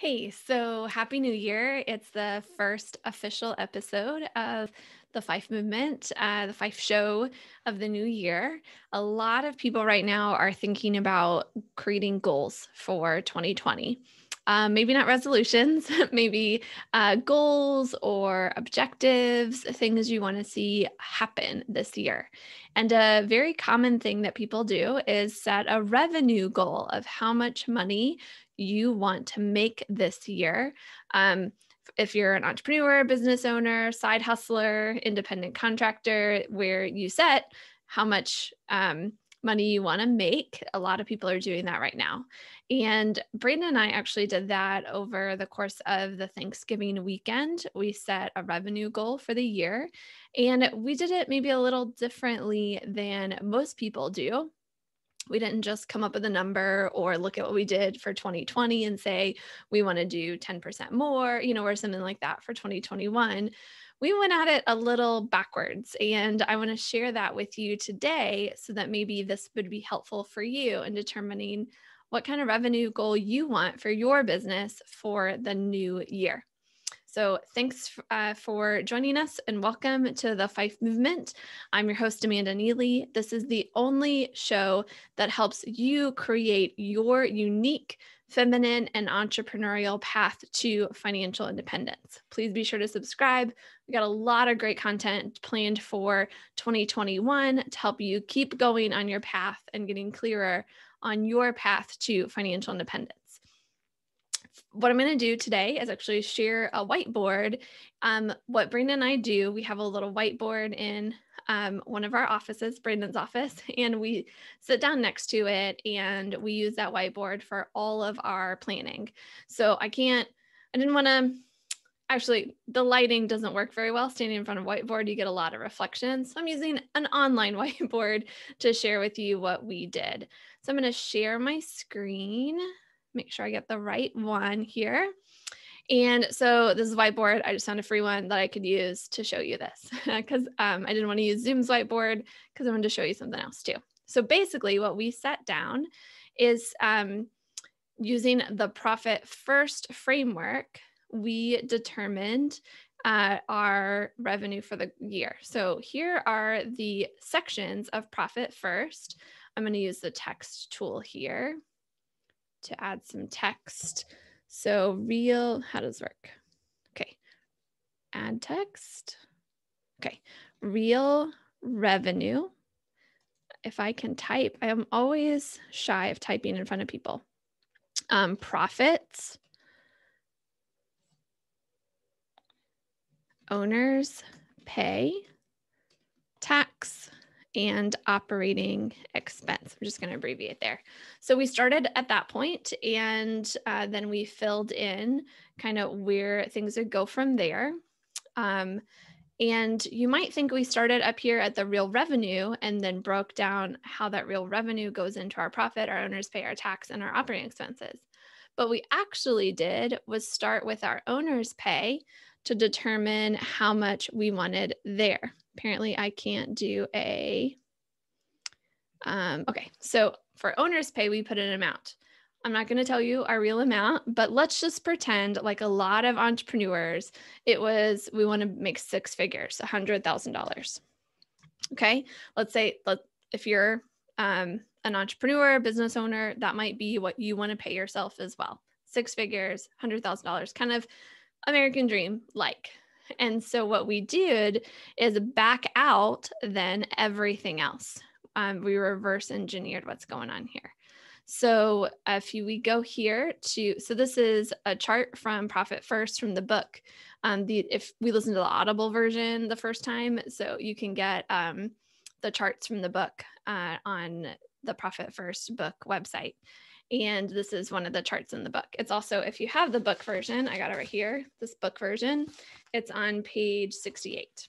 Hey, so Happy New Year. It's the first official episode of the FIFE Movement, the FIFE show of the new year. A lot of people right now are thinking about creating goals for 2020. Maybe not resolutions, maybe goals or objectives, things you want to see happen this year. And a very common thing that people do is set a revenue goal of how much money you want to make this year. If you're an entrepreneur, business owner, side hustler, independent contractor, where you set how much money you want to make, a lot of people are doing that right now. And Brandon and I actually did that over the course of the Thanksgiving weekend. We set a revenue goal for the year, and we did it maybe a little differently than most people do. We didn't just come up with a number or look at what we did for 2020 and say, we want to do 10% more, or something like that for 2021. We went at it a little backwards. And I want to share that with you today so that maybe this would be helpful for you in determining what kind of revenue goal you want for your business for the new year. So thanks for joining us and welcome to the FIFE Movement. I'm your host, Amanda Neely. This is the only show that helps you create your unique feminine and entrepreneurial path to financial independence. Please be sure to subscribe. We got a lot of great content planned for 2021 to help you keep going on your path and getting clearer on your path to financial independence. What I'm going to do today is actually share a whiteboard. What Brandon and I do, we have a little whiteboard in one of our offices, Brandon's office, and we sit down next to it and we use that whiteboard for all of our planning. So actually, the lighting doesn't work very well standing in front of a whiteboard. You get a lot of reflections. So I'm using an online whiteboard to share with you what we did. So I'm going to share my screen. Make sure I get the right one here. And so this is whiteboard. I just found a free one that I could use to show you this because I didn't want to use Zoom's whiteboard because I wanted to show you something else too. So basically what we set down is using the Profit First framework, we determined our revenue for the year. So here are the sections of Profit First. I'm going to use the text tool here to add some text. So how does it work? Okay, add text. Okay, real revenue. If I can type, I am always shy of typing in front of people. Profits, owners pay, tax, and operating expense. I'm just going to abbreviate there. So we started at that point, and then we filled in kind of where things would go from there. And you might think we started up here at the real revenue and then broke down how that real revenue goes into our profit, our owners pay, our tax, and our operating expenses. But we actually did was start with our owners pay to determine how much we wanted there. Apparently I can't do okay. So for owner's pay, we put an amount. I'm not going to tell you our real amount, but let's just pretend like a lot of entrepreneurs, we want to make six figures, $100,000. Okay. Let's say, if you're an entrepreneur, business owner, that might be what you want to pay yourself as well. Six figures, $100,000, kind of American dream like. And so what we did is back out then everything else. We reverse engineered what's going on here. So we go here so this is a chart from Profit First from the book. If we listen to the Audible version the first time, so you can get the charts from the book on the Profit First book website. And this is one of the charts in the book. It's also, if you have the book version, I got it right here, this book version, it's on page 68.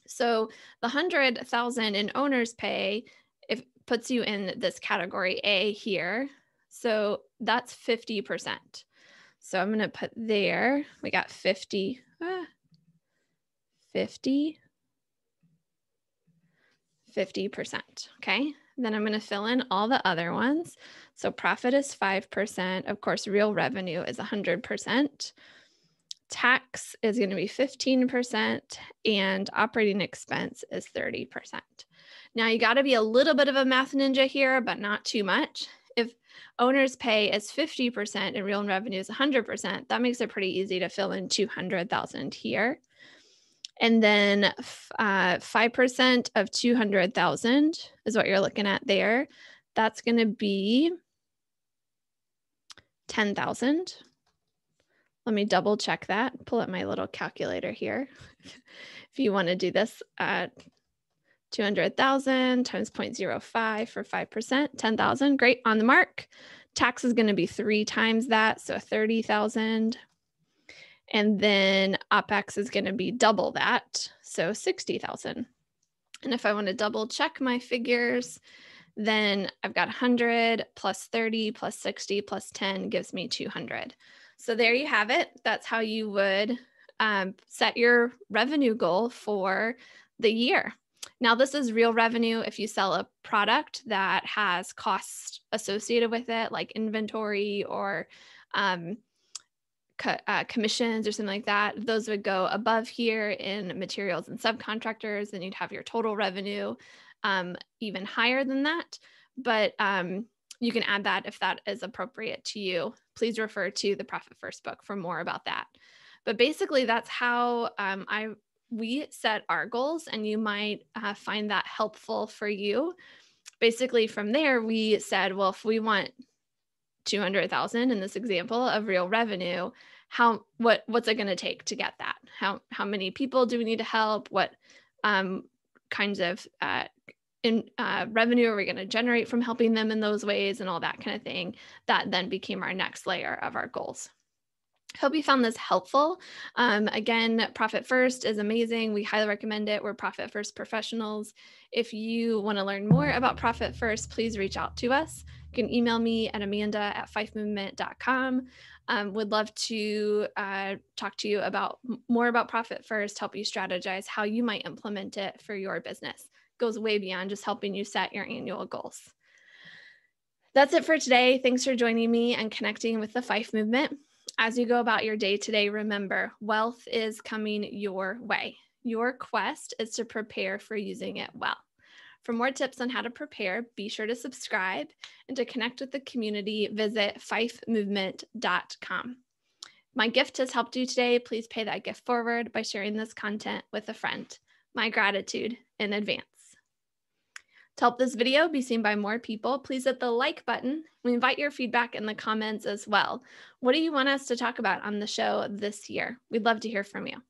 So the 100,000 in owner's pay, puts you in this category A here. So that's 50%. So I'm going to put there, we got 50, 50, 50%. Okay. Then I'm going to fill in all the other ones. So profit is 5%. Of course, real revenue is 100%. Tax is going to be 15%, and operating expense is 30%. Now you got to be a little bit of a math ninja here, but not too much. If owner's pay is 50% and real revenue is 100%, that makes it pretty easy to fill in 200,000 here. And then 5% of 200,000 is what you're looking at there. That's going to be 10,000. Let me double check that. Pull up my little calculator here. If you want to do this, 200,000 times 0.05 for 5%, 10,000. Great, on the mark. Tax is going to be 3 times that, so 30,000. And then OpEx is going to be double that, so 60,000. And if I want to double check my figures, then I've got 100 plus 30 plus 60 plus 10 gives me 200. So there you have it. That's how you would set your revenue goal for the year. Now, this is real revenue if you sell a product that has costs associated with it, like inventory or commissions or something like that. Those would go above here in materials and subcontractors, and you'd have your total revenue even higher than that. But you can add that if that is appropriate to you. Please refer to the Profit First book for more about that. But basically, that's how we set our goals, and you might find that helpful for you. Basically, from there, we said, well, if we want 200,000 in this example of real revenue, what's it going to take to get that? How many people do we need to help? What kinds of revenue are we going to generate from helping them in those ways, and all that kind of thing? That then became our next layer of our goals. Hope you found this helpful. Again, Profit First is amazing. We highly recommend it. We're Profit First professionals. If you want to learn more about Profit First, please reach out to us. You can email me at amanda@fifemovement.com. Would love to talk to you about more about Profit First, help you strategize how you might implement it for your business. Goes way beyond just helping you set your annual goals. That's it for today. Thanks for joining me and connecting with the FIFE movement. As you go about your day today, remember, wealth is coming your way. Your quest is to prepare for using it well. For more tips on how to prepare, be sure to subscribe, and to connect with the community, visit fifemovement.com. My gift has helped you today. Please pay that gift forward by sharing this content with a friend. My gratitude in advance. To help this video be seen by more people, please hit the like button. We invite your feedback in the comments as well. What do you want us to talk about on the show this year? We'd love to hear from you.